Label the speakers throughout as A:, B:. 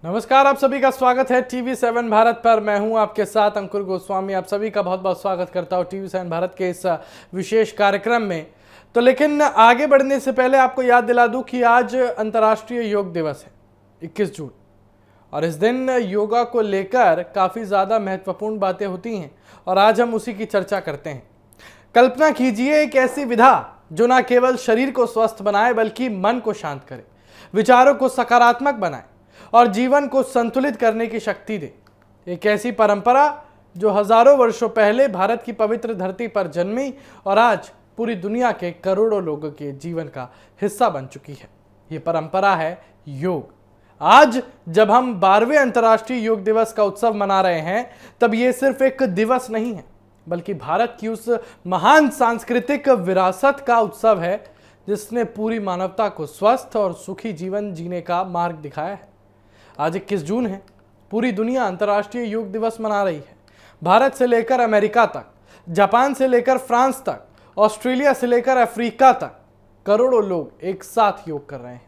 A: नमस्कार, आप सभी का स्वागत है TV7 भारत पर। मैं हूं आपके साथ अंकुर गोस्वामी। आप सभी का बहुत बहुत स्वागत करता हूं TV7 भारत के इस विशेष कार्यक्रम में। तो लेकिन आगे बढ़ने से पहले आपको याद दिला दूं कि आज अंतर्राष्ट्रीय योग दिवस है 21 जून, और इस दिन योगा को लेकर काफ़ी ज़्यादा महत्वपूर्ण बातें होती हैं और आज हम उसी की चर्चा करते हैं। कल्पना कीजिए एक ऐसी विधा जो ना केवल शरीर को स्वस्थ बनाए बल्कि मन को शांत करे, विचारों को सकारात्मक बनाए और जीवन को संतुलित करने की शक्ति दे। एक ऐसी परंपरा जो हजारों वर्षों पहले भारत की पवित्र धरती पर जन्मी और आज पूरी दुनिया के करोड़ों लोगों के जीवन का हिस्सा बन चुकी है। ये परंपरा है योग। आज जब हम 12वें अंतर्राष्ट्रीय योग दिवस का उत्सव मना रहे हैं, तब ये सिर्फ एक दिवस नहीं है बल्कि भारत की उस महान सांस्कृतिक विरासत का उत्सव है जिसने पूरी मानवता को स्वस्थ और सुखी जीवन जीने का मार्ग दिखाया है। आज 21 जून है, पूरी दुनिया अंतर्राष्ट्रीय योग दिवस मना रही है। भारत से लेकर अमेरिका तक, जापान से लेकर फ्रांस तक, ऑस्ट्रेलिया से लेकर अफ्रीका तक करोड़ों लोग एक साथ योग कर रहे हैं।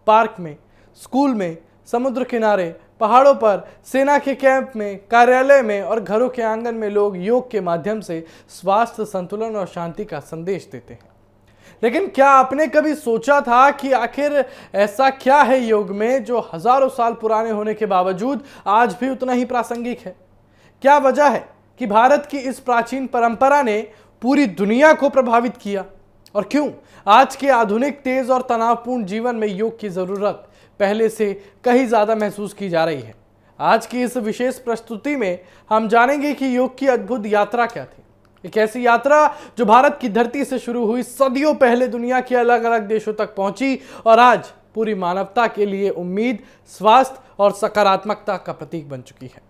A: पार्क में, स्कूल में, समुद्र किनारे, पहाड़ों पर, सेना के कैंप में, कार्यालय में और घरों के आंगन में लोग योग के माध्यम से स्वास्थ्य, संतुलन और शांति का संदेश देते हैं। लेकिन क्या आपने कभी सोचा था कि आखिर ऐसा क्या है योग में जो हजारों साल पुराने होने के बावजूद आज भी उतना ही प्रासंगिक है? क्या वजह है कि भारत की इस प्राचीन परंपरा ने पूरी दुनिया को प्रभावित किया, और क्यों आज के आधुनिक, तेज और तनावपूर्ण जीवन में योग की जरूरत पहले से कहीं ज्यादा महसूस की जा रही है? आज की इस विशेष प्रस्तुति में हम जानेंगे कि योग की अद्भुत यात्रा क्या थी। एक ऐसी यात्रा जो भारत की धरती से शुरू हुई, सदियों पहले दुनिया के अलग अलग देशों तक पहुंची और आज पूरी मानवता के लिए उम्मीद, स्वास्थ्य और सकारात्मकता का प्रतीक बन चुकी है।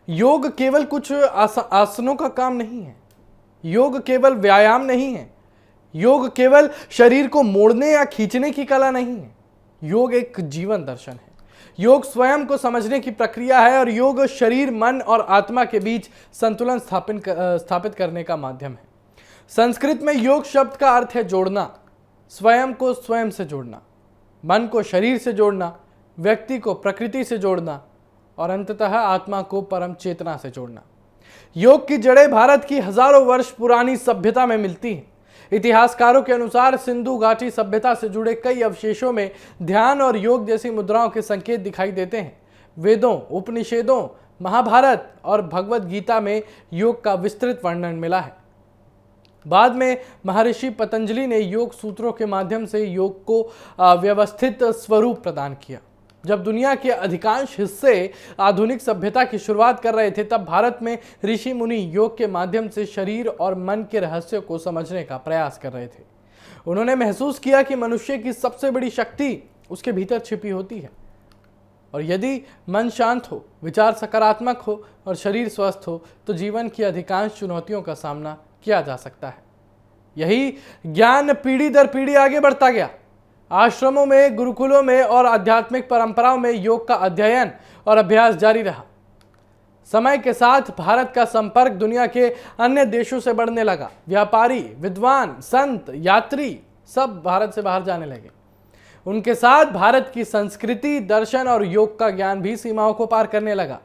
A: योग केवल कुछ आसनों का काम नहीं है। योग केवल व्यायाम नहीं है। योग केवल शरीर को मोड़ने या खींचने की कला नहीं है। योग एक जीवन दर्शन है। योग स्वयं को समझने की प्रक्रिया है और योग शरीर, मन और आत्मा के बीच संतुलन स्थापित करने का माध्यम है। संस्कृत में योग शब्द का अर्थ है जोड़ना, स्वयं को स्वयं से जोड़ना, मन को शरीर से जोड़ना, व्यक्ति को प्रकृति से जोड़ना और अंततः आत्मा को परम चेतना से जोड़ना। योग की जड़ें भारत की हजारों वर्ष पुरानी सभ्यता में मिलती हैं। इतिहासकारों के अनुसार सिंधु घाटी सभ्यता से जुड़े कई अवशेषों में ध्यान और योग जैसी मुद्राओं के संकेत दिखाई देते हैं। वेदों, उपनिषदों, महाभारत और भगवत गीता में योग का विस्तृत वर्णन मिला है। बाद में महर्षि पतंजलि ने योग सूत्रों के माध्यम से योग को व्यवस्थित स्वरूप प्रदान किया। जब दुनिया के अधिकांश हिस्से आधुनिक सभ्यता की शुरुआत कर रहे थे, तब भारत में ऋषि मुनि योग के माध्यम से शरीर और मन के रहस्यों को समझने का प्रयास कर रहे थे। उन्होंने महसूस किया कि मनुष्य की सबसे बड़ी शक्ति उसके भीतर छिपी होती है, और यदि मन शांत हो, विचार सकारात्मक हो और शरीर स्वस्थ हो तो जीवन की अधिकांश चुनौतियों का सामना किया जा सकता है। यही ज्ञान पीढ़ी दर पीढ़ी आगे बढ़ता गया। आश्रमों में, गुरुकुलों में और आध्यात्मिक परंपराओं में योग का अध्ययन और अभ्यास जारी रहा। समय के साथ भारत का संपर्क दुनिया के अन्य देशों से बढ़ने लगा। व्यापारी, विद्वान, संत, यात्री सब भारत से बाहर जाने लगे। उनके साथ भारत की संस्कृति, दर्शन और योग का ज्ञान भी सीमाओं को पार करने लगा।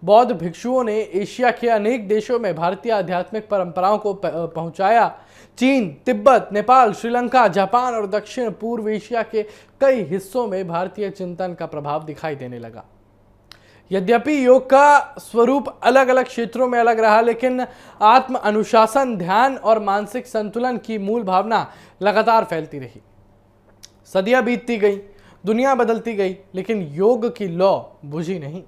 A: बौद्ध भिक्षुओं ने एशिया के अनेक देशों में भारतीय आध्यात्मिक परंपराओं को पहुंचाया। चीन, तिब्बत, नेपाल, श्रीलंका, जापान और दक्षिण पूर्व एशिया के कई हिस्सों में भारतीय चिंतन का प्रभाव दिखाई देने लगा। यद्यपि योग का स्वरूप अलग अलग क्षेत्रों में अलग रहा, लेकिन आत्म अनुशासन, ध्यान और मानसिक संतुलन की मूल भावना लगातार फैलती रही। सदियां बीतती गई, दुनिया बदलती गई, लेकिन योग की लौ बुझी नहीं।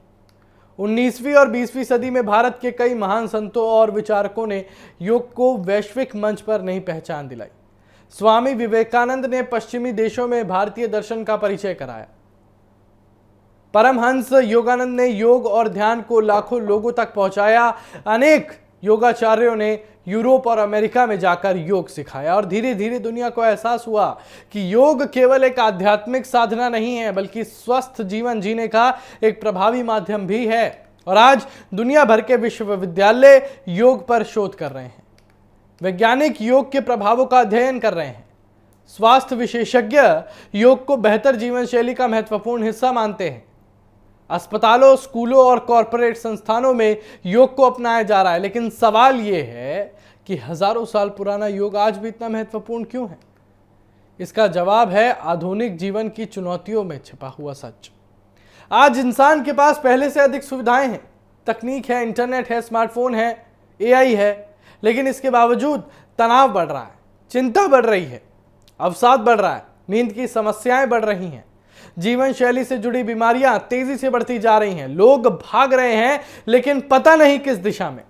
A: 19वीं और 20वीं सदी में भारत के कई महान संतों और विचारकों ने योग को वैश्विक मंच पर नई पहचान दिलाई। स्वामी विवेकानंद ने पश्चिमी देशों में भारतीय दर्शन का परिचय कराया। परमहंस योगानंद ने योग और ध्यान को लाखों लोगों तक पहुंचाया। अनेक योगाचार्यों ने यूरोप और अमेरिका में जाकर योग सिखाया और धीरे धीरे दुनिया को एहसास हुआ कि योग केवल एक आध्यात्मिक साधना नहीं है बल्कि स्वस्थ जीवन जीने का एक प्रभावी माध्यम भी है। और आज दुनिया भर के विश्वविद्यालय योग पर शोध कर रहे हैं। वैज्ञानिक योग के प्रभावों का अध्ययन कर रहे हैं। स्वास्थ्य विशेषज्ञ योग को बेहतर जीवन शैली का महत्वपूर्ण हिस्सा मानते हैं। अस्पतालों, स्कूलों और कॉरपोरेट संस्थानों में योग को अपनाया जा रहा है, लेकिन सवाल यह है कि हजारों साल पुराना योग आज भी इतना महत्वपूर्ण क्यों है? इसका जवाब है आधुनिक जीवन की चुनौतियों में छिपा हुआ सच। आज इंसान के पास पहले से अधिक सुविधाएं हैं, तकनीक है, इंटरनेट है, स्मार्टफोन है, एआई है, लेकिन इसके बावजूद तनाव बढ़ रहा है, चिंता बढ़ रही है, अवसाद बढ़ रहा है, नींद की समस्याएं बढ़ रही हैं, जीवन शैली से जुड़ी बीमारियां तेजी से बढ़ती जा रही हैं। लोग भाग रहे हैं लेकिन पता नहीं किस दिशा में।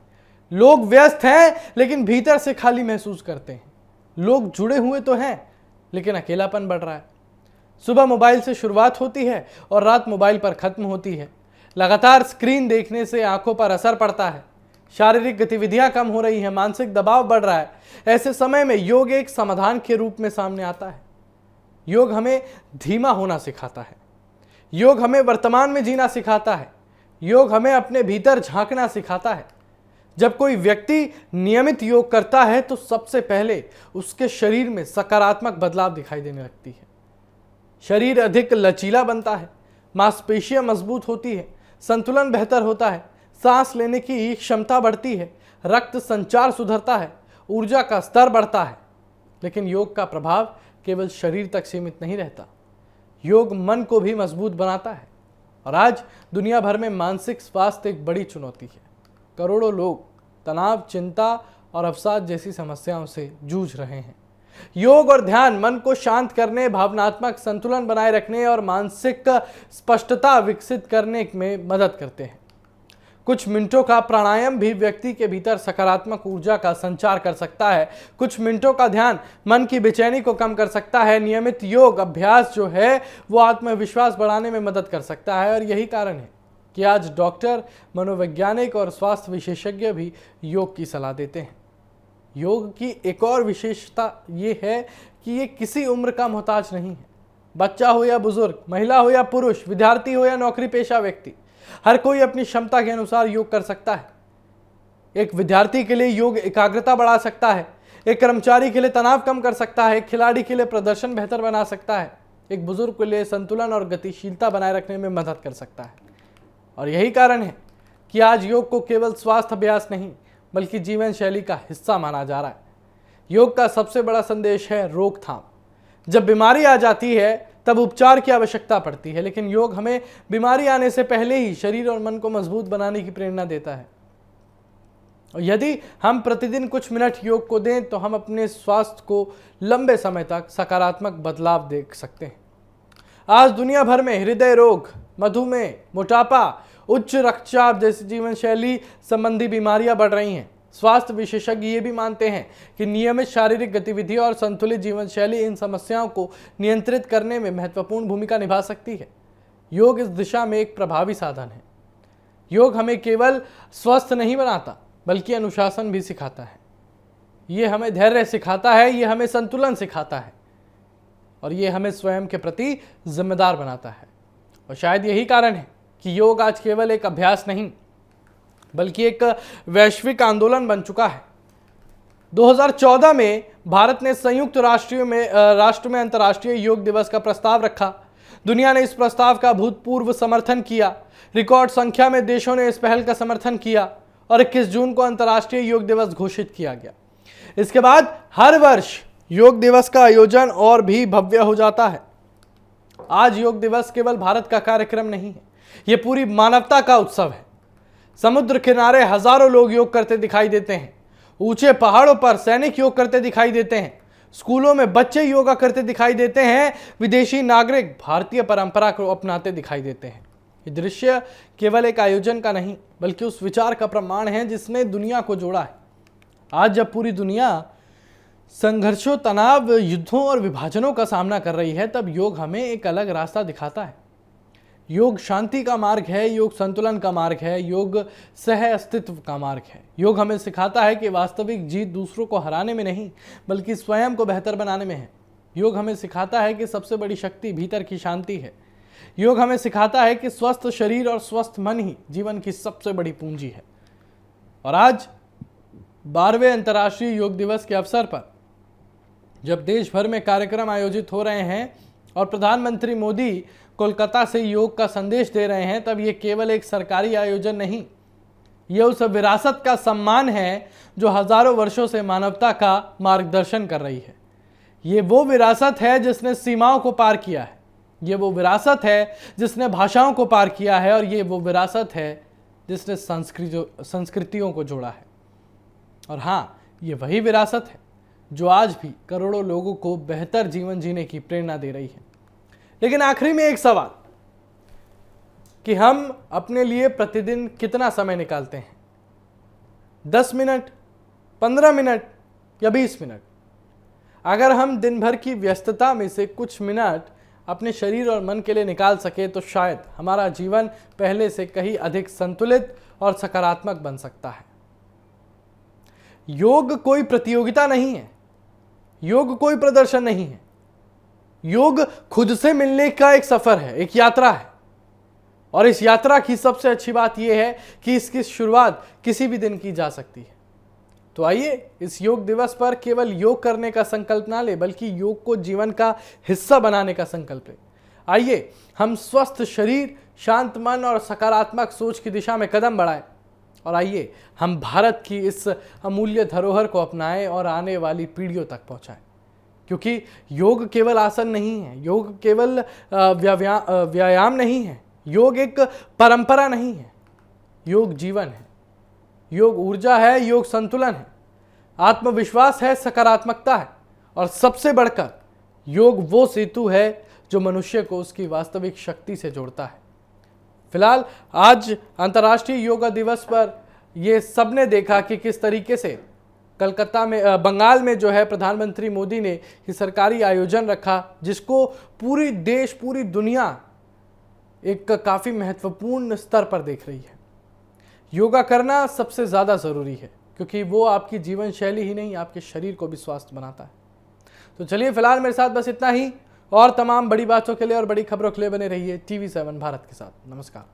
A: लोग व्यस्त हैं लेकिन भीतर से खाली महसूस करते हैं। लोग जुड़े हुए तो हैं लेकिन अकेलापन बढ़ रहा है। सुबह मोबाइल से शुरुआत होती है और रात मोबाइल पर खत्म होती है। लगातार स्क्रीन देखने से आंखों पर असर पड़ता है, शारीरिक गतिविधियां कम हो रही हैं, मानसिक दबाव बढ़ रहा है। ऐसे समय में योग एक समाधान के रूप में सामने आता है। योग हमें धीमा होना सिखाता है, योग हमें वर्तमान में जीना सिखाता है, योग हमें अपने भीतर झांकना सिखाता है। जब कोई व्यक्ति नियमित योग करता है तो सबसे पहले उसके शरीर में सकारात्मक बदलाव दिखाई देने लगती है। शरीर अधिक लचीला बनता है, मांसपेशियां मजबूत होती है, संतुलन बेहतर होता है, सांस लेने की क्षमता बढ़ती है, रक्त संचार सुधरता है, ऊर्जा का स्तर बढ़ता है। लेकिन योग का प्रभाव केवल शरीर तक सीमित नहीं रहता, योग मन को भी मजबूत बनाता है। और आज दुनिया भर में मानसिक स्वास्थ्य एक बड़ी चुनौती है। करोड़ों लोग तनाव, चिंता और अवसाद जैसी समस्याओं से जूझ रहे हैं। योग और ध्यान मन को शांत करने, भावनात्मक संतुलन बनाए रखने और मानसिक स्पष्टता विकसित करने में मदद करते हैं। कुछ मिनटों का प्राणायाम भी व्यक्ति के भीतर सकारात्मक ऊर्जा का संचार कर सकता है। कुछ मिनटों का ध्यान मन की बेचैनी को कम कर सकता है। नियमित योग अभ्यास जो है वो आत्मविश्वास बढ़ाने में मदद कर सकता है। और यही कारण है कि आज डॉक्टर, मनोवैज्ञानिक और स्वास्थ्य विशेषज्ञ भी योग की सलाह देते हैं। योग की एक और विशेषता ये है कि ये किसी उम्र का मोहताज नहीं है। बच्चा हो या बुजुर्ग, महिला हो या पुरुष, विद्यार्थी हो या नौकरी पेशा व्यक्ति, हर कोई अपनी क्षमता के अनुसार योग कर सकता है। एक विद्यार्थी के लिए योग एकाग्रता बढ़ा सकता है, एक कर्मचारी के लिए तनाव कम कर सकता है, एक खिलाड़ी के लिए प्रदर्शन बेहतर बना सकता है, एक बुजुर्ग के लिए संतुलन और गतिशीलता बनाए रखने में मदद कर सकता है। और यही कारण है कि आज योग को केवल स्वास्थ्य अभ्यास नहीं बल्कि जीवन शैली का हिस्सा माना जा रहा है। योग का सबसे बड़ा संदेश है रोकथाम। जब बीमारी आ जाती है तब उपचार की आवश्यकता पड़ती है, लेकिन योग हमें बीमारी आने से पहले ही शरीर और मन को मजबूत बनाने की प्रेरणा देता है। और यदि हम प्रतिदिन कुछ मिनट योग को दें तो हम अपने स्वास्थ्य को लंबे समय तक सकारात्मक बदलाव देख सकते हैं। आज दुनिया भर में हृदय रोग, मधुमेह, मोटापा, उच्च रक्तचाप जैसी जीवन शैली संबंधी बीमारियां बढ़ रही हैं। स्वास्थ्य विशेषज्ञ ये भी मानते हैं कि नियमित शारीरिक गतिविधि और संतुलित जीवन शैली इन समस्याओं को नियंत्रित करने में महत्वपूर्ण भूमिका निभा सकती है। योग इस दिशा में एक प्रभावी साधन है। योग हमें केवल स्वस्थ नहीं बनाता बल्कि अनुशासन भी सिखाता है। ये हमें धैर्य सिखाता है, ये हमें संतुलन सिखाता है और ये हमें स्वयं के प्रति जिम्मेदार बनाता है। और शायद यही कारण है कि योग आज केवल एक अभ्यास नहीं बल्कि एक वैश्विक आंदोलन बन चुका है। 2014 में भारत ने संयुक्त राष्ट्र में अंतर्राष्ट्रीय योग दिवस का प्रस्ताव रखा। दुनिया ने इस प्रस्ताव का भूतपूर्व समर्थन किया। रिकॉर्ड संख्या में देशों ने इस पहल का समर्थन किया और 21 जून को अंतर्राष्ट्रीय योग दिवस घोषित किया गया। इसके बाद हर वर्ष योग दिवस का आयोजन और भी भव्य हो जाता है। आज योग दिवस केवल भारत का कार्यक्रम नहीं है, यह पूरी मानवता का उत्सव है। समुद्र किनारे हजारों लोग योग करते दिखाई देते हैं, ऊंचे पहाड़ों पर सैनिक योग करते दिखाई देते हैं, स्कूलों में बच्चे योगा करते दिखाई देते हैं, विदेशी नागरिक भारतीय परंपरा को अपनाते दिखाई देते हैं। ये दृश्य केवल एक आयोजन का नहीं बल्कि उस विचार का प्रमाण है जिसने दुनिया को जोड़ा है। आज जब पूरी दुनिया संघर्षों, तनाव, युद्धों और विभाजनों का सामना कर रही है तब योग हमें एक अलग रास्ता दिखाता है। योग शांति का मार्ग है, योग संतुलन का मार्ग है, योग सह अस्तित्व का मार्ग है। योग हमें सिखाता है कि वास्तविक जीत दूसरों को हराने में नहीं बल्कि स्वयं को बेहतर बनाने में है। योग हमें सिखाता है कि सबसे बड़ी शक्ति भीतर की शांति है। योग हमें सिखाता है कि स्वस्थ शरीर और स्वस्थ मन ही जीवन की सबसे बड़ी पूंजी है। और आज 12वें अंतर्राष्ट्रीय योग दिवस के अवसर पर जब देश भर में कार्यक्रम आयोजित हो रहे हैं और प्रधानमंत्री मोदी कोलकाता से योग का संदेश दे रहे हैं, तब ये केवल एक सरकारी आयोजन नहीं, ये उस विरासत का सम्मान है जो हजारों वर्षों से मानवता का मार्गदर्शन कर रही है। ये वो विरासत है जिसने सीमाओं को पार किया है, ये वो विरासत है जिसने भाषाओं को पार किया है, और ये वो विरासत है जिसने संस्कृतियों को जोड़ा है। और हाँ, ये वही विरासत है जो आज भी करोड़ों लोगों को बेहतर जीवन जीने की प्रेरणा दे रही है। लेकिन आखिरी में एक सवाल कि हम अपने लिए प्रतिदिन कितना समय निकालते हैं? 10 मिनट, 15 मिनट या 20 मिनट? अगर हम दिन भर की व्यस्तता में से कुछ मिनट अपने शरीर और मन के लिए निकाल सके तो शायद हमारा जीवन पहले से कहीं अधिक संतुलित और सकारात्मक बन सकता है। योग कोई प्रतियोगिता नहीं है, योग कोई प्रदर्शन नहीं है, योग खुद से मिलने का एक सफर है, एक यात्रा है। और इस यात्रा की सबसे अच्छी बात यह है कि इसकी शुरुआत किसी भी दिन की जा सकती है। तो आइए इस योग दिवस पर केवल योग करने का संकल्प ना ले, बल्कि योग को जीवन का हिस्सा बनाने का संकल्प ले। आइए हम स्वस्थ शरीर, शांत मन और सकारात्मक सोच की दिशा में कदम बढ़ाएं। और आइए हम भारत की इस अमूल्य धरोहर को अपनाएं और आने वाली पीढ़ियों तक पहुंचाएं। क्योंकि योग केवल आसन नहीं है, योग केवल व्यायाम नहीं है, योग एक परंपरा नहीं है, योग जीवन है, योग ऊर्जा है, योग संतुलन है, आत्मविश्वास है, सकारात्मकता है, और सबसे बढ़कर योग वो सेतु है जो मनुष्य को उसकी वास्तविक शक्ति से जोड़ता है। फिलहाल आज अंतर्राष्ट्रीय योगा दिवस पर ये सबने देखा कि किस तरीके से कलकत्ता में, बंगाल में जो है प्रधानमंत्री मोदी ने ये सरकारी आयोजन रखा, जिसको पूरी देश, पूरी दुनिया एक काफ़ी महत्वपूर्ण स्तर पर देख रही है। योगा करना सबसे ज़्यादा ज़रूरी है, क्योंकि वो आपकी जीवन शैली ही नहीं, आपके शरीर को भी स्वस्थ बनाता है। तो चलिए फिलहाल मेरे साथ बस इतना ही, और तमाम बड़ी बातों के लिए और बड़ी खबरों के लिए बने रहिए TV7 भारत के साथ। नमस्कार।